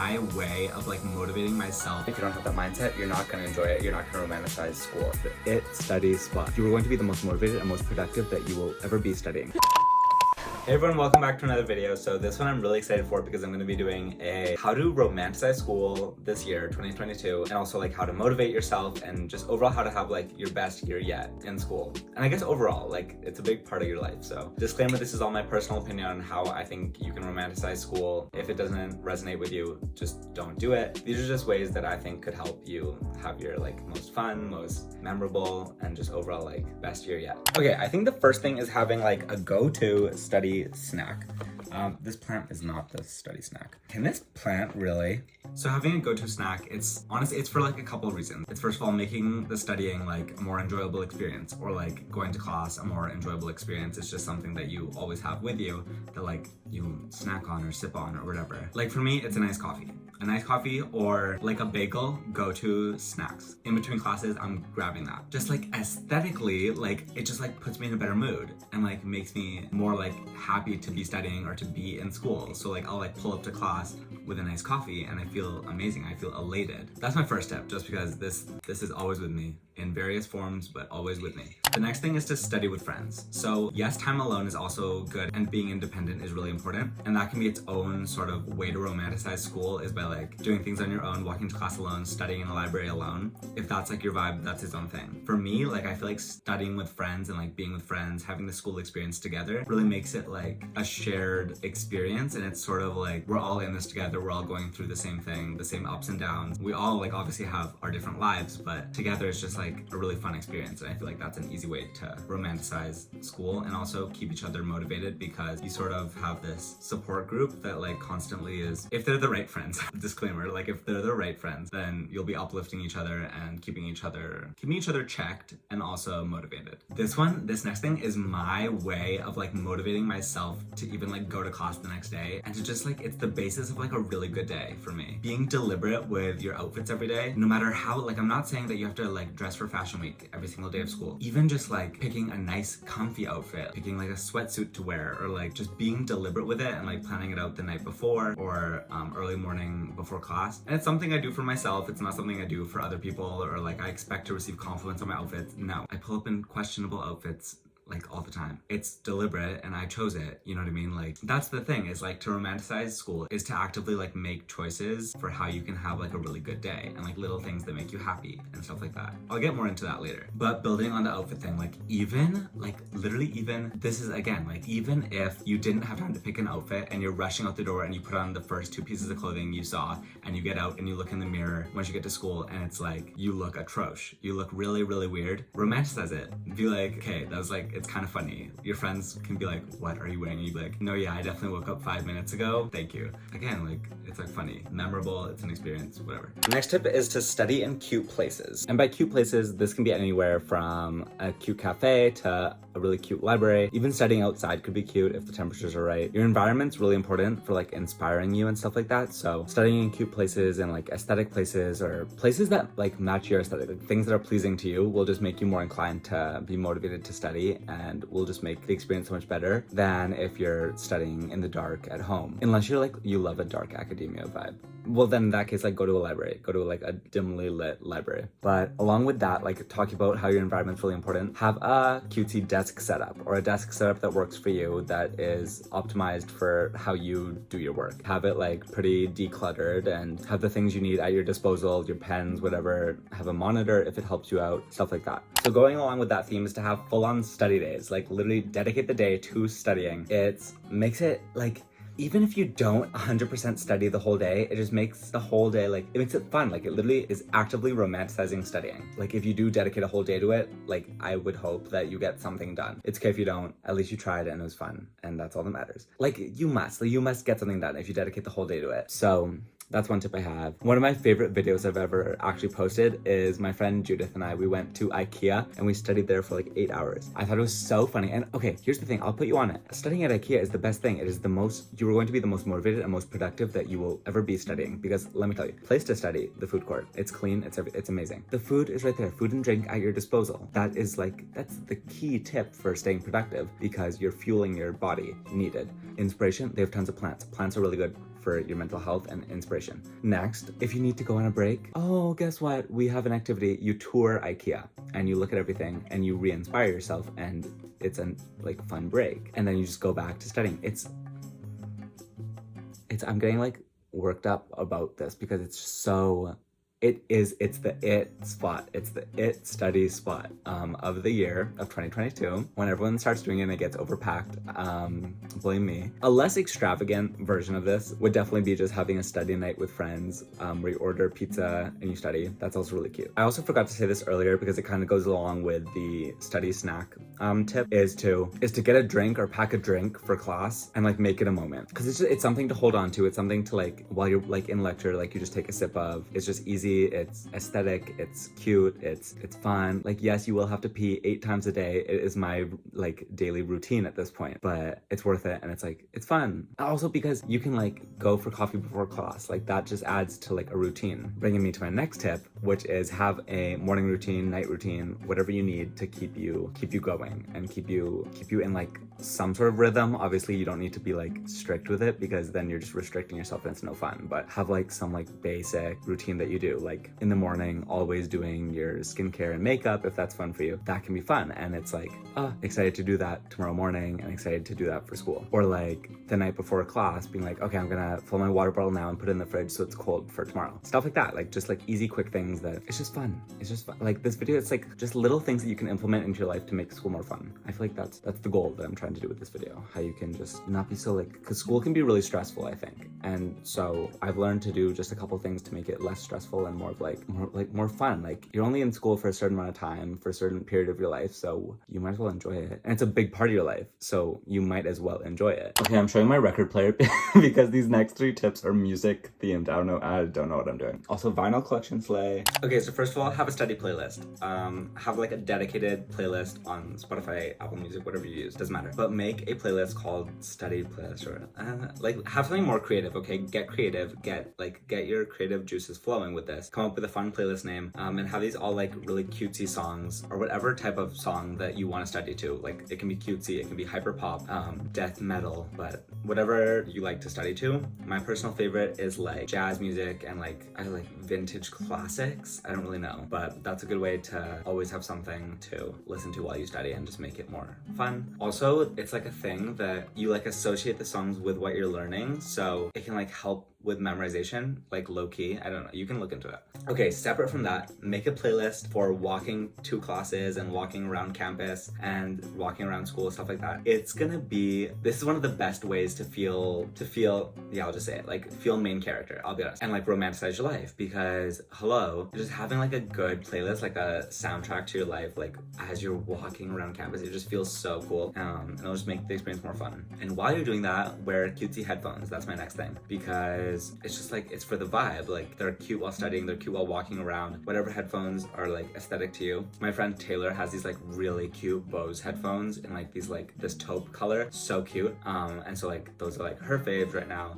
my way of like motivating myself. If you don't have that mindset, you're not gonna enjoy it. You're not gonna romanticize school. The study spot. You are going to be the most motivated and most productive that you will ever be studying. Hey everyone, welcome back to another video. So this one I'm really excited for because I'm going to be doing a how to romanticize school this year, 2022, and also like how to motivate yourself and just overall how to have like your best year yet in school. And I guess overall, like it's a big part of your life. So disclaimer, this is all my personal opinion on how I think you can romanticize school. If it doesn't resonate with you, just don't do it. These are just ways that I think could help you have your like most fun, most memorable, and just overall like best year yet. Okay, I think the first thing is having like a go-to study snack. This plant is not the study snack. Can this plant really? So having a go-to snack, it's honestly, it's for like a couple of reasons. It's first of all making the studying like a more enjoyable experience, or like going to class a more enjoyable experience. It's just something that you always have with you that like you snack on or sip on or whatever. Like for me, it's a nice coffee. A nice coffee or like a bagel, go-to snacks. In between classes, I'm grabbing that. Just like aesthetically, like it just like puts me in a better mood and like makes me more like happy to be studying or to be in school. So like I'll like pull up to class with a nice coffee and I feel amazing. I feel elated. That's my first step, just because this is always with me in various forms, but always with me. The next thing is to study with friends. So yes, time alone is also good, and being independent is really important. And that can be its own sort of way to romanticize school, is by like doing things on your own, walking to class alone, studying in the library alone. If that's like your vibe, that's its own thing. For me, like I feel like studying with friends and like being with friends, having the school experience together really makes it like a shared experience. And it's sort of like we're all in this together. We're all going through the same thing, the same ups and downs. We all like obviously have our different lives, but together it's just like a really fun experience. And I feel like that's an easy way to romanticize school and also keep each other motivated, because you sort of have this support group that like constantly is, if they're the right friends, disclaimer, like if they're the right friends, then you'll be uplifting each other and keeping each other checked and also motivated. This next thing is my way of like motivating myself to even like go to class the next day, and to just like, it's the basis of like a really good day for me. Being deliberate with your outfits every day, no matter how, like I'm not saying that you have to like dress for fashion week every single day of school. Even just like picking a nice comfy outfit, picking like a sweatsuit to wear, or like just being deliberate with it and like planning it out the night before or early morning before class. And it's something I do for myself. It's not something I do for other people, or like I expect to receive compliments on my outfits. No, I pull up in questionable outfits like all the time. It's deliberate and I chose it, you know what I mean? Like that's the thing, is like to romanticize school is to actively like make choices for how you can have like a really good day, and like little things that make you happy and stuff like that. I'll get more into that later. But building on the outfit thing, like even like literally, even this is again like, even if you didn't have time to pick an outfit and you're rushing out the door and you put on the first 2 pieces of clothing you saw, and you get out and you look in the mirror once you get to school and it's like you look atrocious, you look really really weird, romanticize it. Be like, okay, that was like, it's kind of funny. Your friends can be like, what are you wearing? And you'd be like, no, yeah, I definitely woke up 5 minutes ago. Thank you. Again, like it's like funny, memorable, it's an experience, whatever. Next tip is to study in cute places. And by cute places, this can be anywhere from a cute cafe to a really cute library. Even studying outside could be cute if the temperatures are right. Your environment's really important for like inspiring you and stuff like that. So studying in cute places and like aesthetic places, or places that like match your aesthetic, like things that are pleasing to you, will just make you more inclined to be motivated to study, and will just make the experience so much better than if you're studying in the dark at home. Unless you're like, you love a dark academia vibe. Well, then in that case, like go to a library, go to like a dimly lit library. But along with that, like talking about how your environment's really important, have a cutesy desk setup, or a desk setup that works for you, that is optimized for how you do your work. Have it like pretty decluttered and have the things you need at your disposal, your pens, whatever. Have a monitor if it helps you out, stuff like that. So going along with that theme is to have full-on study days, like literally dedicate the day to studying. It makes it like, even if you don't 100% study the whole day, it just makes the whole day, like, it makes it fun. Like, it literally is actively romanticizing studying. Like, if you do dedicate a whole day to it, like, I would hope that you get something done. It's okay if you don't. At least you tried and it was fun, and that's all that matters. Like, you must get something done if you dedicate the whole day to it. So that's one tip I have. One of my favorite videos I've ever actually posted is my friend Judith and I, we went to IKEA and we studied there for like 8 hours. I thought it was so funny. And okay, here's the thing, I'll put you on it. Studying at IKEA is the best thing. It is the most, you are going to be the most motivated and most productive that you will ever be studying. Because let me tell you, place to study, the food court. It's clean, it's amazing. The food is right there, food and drink at your disposal. That is like, that's the key tip for staying productive, because you're fueling your body needed. Inspiration, they have tons of plants. Plants are really good for your mental health and inspiration. Next, if you need to go on a break, oh, guess what? We have an activity. You tour IKEA and you look at everything and you re-inspire yourself, and it's a like fun break. And then you just go back to studying. I'm getting like worked up about this because it's so, it's the it spot. It's the it study spot of the year of 2022. When everyone starts doing it and it gets overpacked, blame me. A less extravagant version of this would definitely be just having a study night with friends, where you order pizza and you study. That's also really cute. I also forgot to say this earlier because it kind of goes along with the study snack tip is to get a drink or pack a drink for class and like make it a moment, because it's something to hold on to. It's something to like while you're like in lecture, like you just take a sip of. It's just easy. It's aesthetic, it's cute, it's fun. Like, yes, you will have to pee 8 times a day. It is my like daily routine at this point, but it's worth it, and it's like, it's fun. Also because you can like go for coffee before class, like that just adds to like a routine. Bringing me to my next tip, which is have a morning routine, night routine, whatever you need to keep you going and keep you in like some sort of rhythm. Obviously you don't need to be like strict with it, because then you're just restricting yourself and it's no fun, but have like some like basic routine that you do. Like in the morning, always doing your skincare and makeup, if that's fun for you, that can be fun. And it's like, excited to do that tomorrow morning and excited to do that for school. Or like the night before class being like, okay, I'm gonna fill my water bottle now and put it in the fridge so it's cold for tomorrow. Stuff like that, like just like easy, quick things that it's just fun. It's just fun. Like this video, it's like just little things that you can implement into your life to make school more fun. I feel like that's the goal that I'm trying to do with this video. How you can just not be so like, because school can be really stressful, I think. And so I've learned to do just a couple things to make it less stressful and more of like, more fun. Like you're only in school for a certain amount of time, for a certain period of your life, so you might as well enjoy it. And it's a big part of your life, so you might as well enjoy it. Okay, I'm showing my record player because these next 3 tips are music themed. I don't know what I'm doing. Also, vinyl collection slay. Okay, so first of all, have a study playlist. Have like a dedicated playlist on Spotify, Apple Music, whatever you use, doesn't matter. But make a playlist called study playlist, or like have something more creative. Okay, get creative, get your creative juices flowing with this. Come up with a fun playlist name, and have these all like really cutesy songs, or whatever type of song that you want to study to. Like it can be cutesy, it can be hyper pop, death metal, but whatever you like to study to. My personal favorite is like jazz music and like I like vintage classics. I don't really know, but that's a good way to always have something to listen to while you study and just make it more fun. Also, it's like a thing that you like associate the songs with what you're learning, so it can like help with memorization, like low-key. I don't know, you can look into it. Okay, separate from that, make a playlist for walking to classes and walking around campus and walking around school, stuff like that. This is one of the best ways to feel, yeah, I'll just say it, like feel main character, I'll be honest, and like romanticize your life, because hello, just having like a good playlist, like a soundtrack to your life, like as you're walking around campus, it just feels so cool, and it'll just make the experience more fun. And while you're doing that, wear cutesy headphones. That's my next thing, because it's just like, it's for the vibe. Like they're cute while studying, they're cute while walking around, whatever headphones are like aesthetic to you. My friend Taylor has these like really cute Bose headphones in like these like this taupe color, so cute. And so like those are like her faves right now.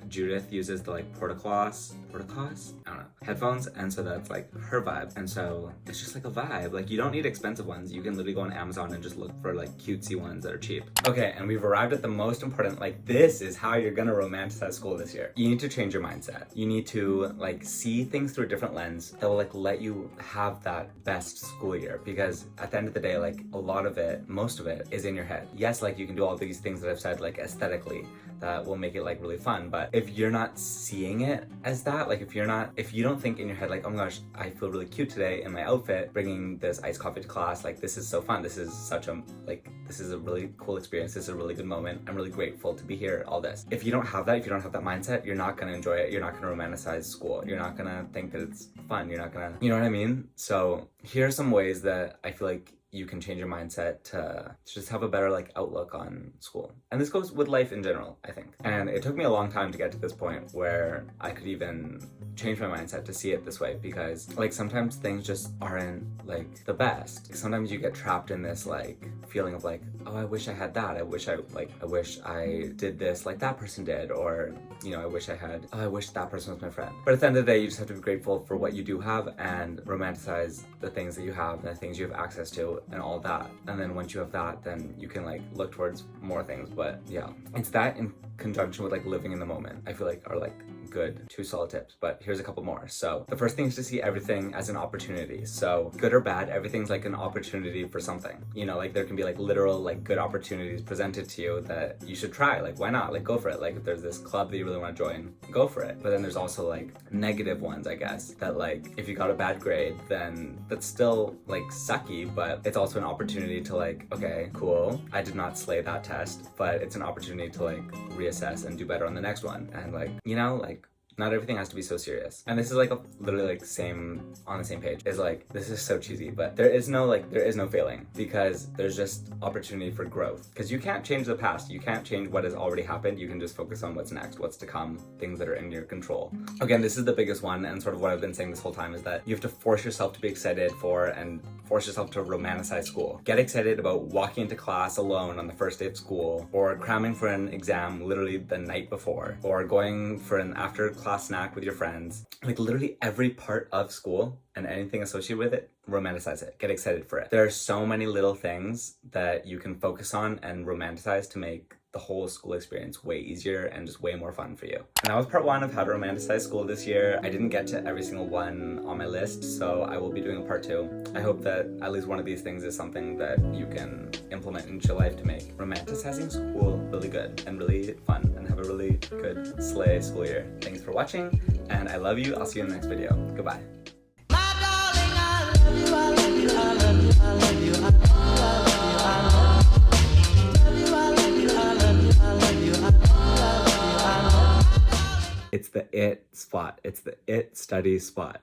Judith uses the like portaclass, I don't know, headphones, and so that's like her vibe. And so it's just like a vibe. Like you don't need expensive ones. You can literally go on Amazon and just look for like cutesy ones that are cheap. Okay, and we've arrived at the most important, like this is how you're gonna romanticize school this year. You need to change your mindset. You need to like see things through a different lens that will like let you have that best school year, because at the end of the day, like a lot of it, most of it is in your head. Yes, like you can do all these things that I've said like aesthetically that will make it like really fun, but if you're not seeing it as that, like if you don't think in your head like, oh my gosh, I feel really cute today in my outfit, bringing this iced coffee to class, like this is so fun, this is a really cool experience, this is a really good moment, I'm really grateful to be here, all this. If you don't have that mindset, you're not gonna enjoy it, you're not gonna romanticize school, you're not gonna think that it's fun, you're not gonna, you know what I mean? So here are some ways that I feel like you can change your mindset to just have a better like outlook on school. And this goes with life in general, I think. And it took me a long time to get to this point where I could even change my mindset to see it this way, because like sometimes things just aren't like the best. Sometimes you get trapped in this like feeling of like, oh, I wish I had that. I wish I did this like that person did, or you know, I wish that person was my friend. But at the end of the day, you just have to be grateful for what you do have and romanticize the things that you have and the things you have access to, out and all that. And then once you have that, then you can like look towards more things. But yeah, it's that in conjunction with like living in the moment, I feel like are like good 2 solid tips. But here's a couple more. So the first thing is to see everything as an opportunity. So good or bad, everything's like an opportunity for something. You know, like there can be like literal like good opportunities presented to you that you should try. Like why not? Like go for it. Like if there's this club that you really want to join, go for it. But then there's also like negative ones, I guess, that like if you got a bad grade, then that's still like sucky, but it's also an opportunity to like, okay, cool, I did not slay that test, but it's an opportunity to like reassess and do better on the next one. And like, you know, like not everything has to be so serious. And this is like literally like on the same page. Is like, this is so cheesy, but there is no failing, because there's just opportunity for growth. Because you can't change the past. You can't change what has already happened. You can just focus on what's next, what's to come, things that are in your control. Again, this is the biggest one, and sort of what I've been saying this whole time is that you have to force yourself to be excited for and force yourself to romanticize school. Get excited about walking into class alone on the first day of school, or cramming for an exam literally the night before, or going for an after class snack with your friends. Like literally every part of school and anything associated with it, romanticize it. Get excited for it. There are so many little things that you can focus on and romanticize to make the whole school experience way easier and just way more fun for you. And that was part 1 of how to romanticize school this year. I didn't get to every single one on my list, so I will be doing a part 2. I hope that at least one of these things is something that you can implement into your life to make romanticizing school really good and really fun, and have a really good slay school year. Thanks for watching, and I love you. I'll see you in the next video. Goodbye. It's the it spot. It's the it study spot.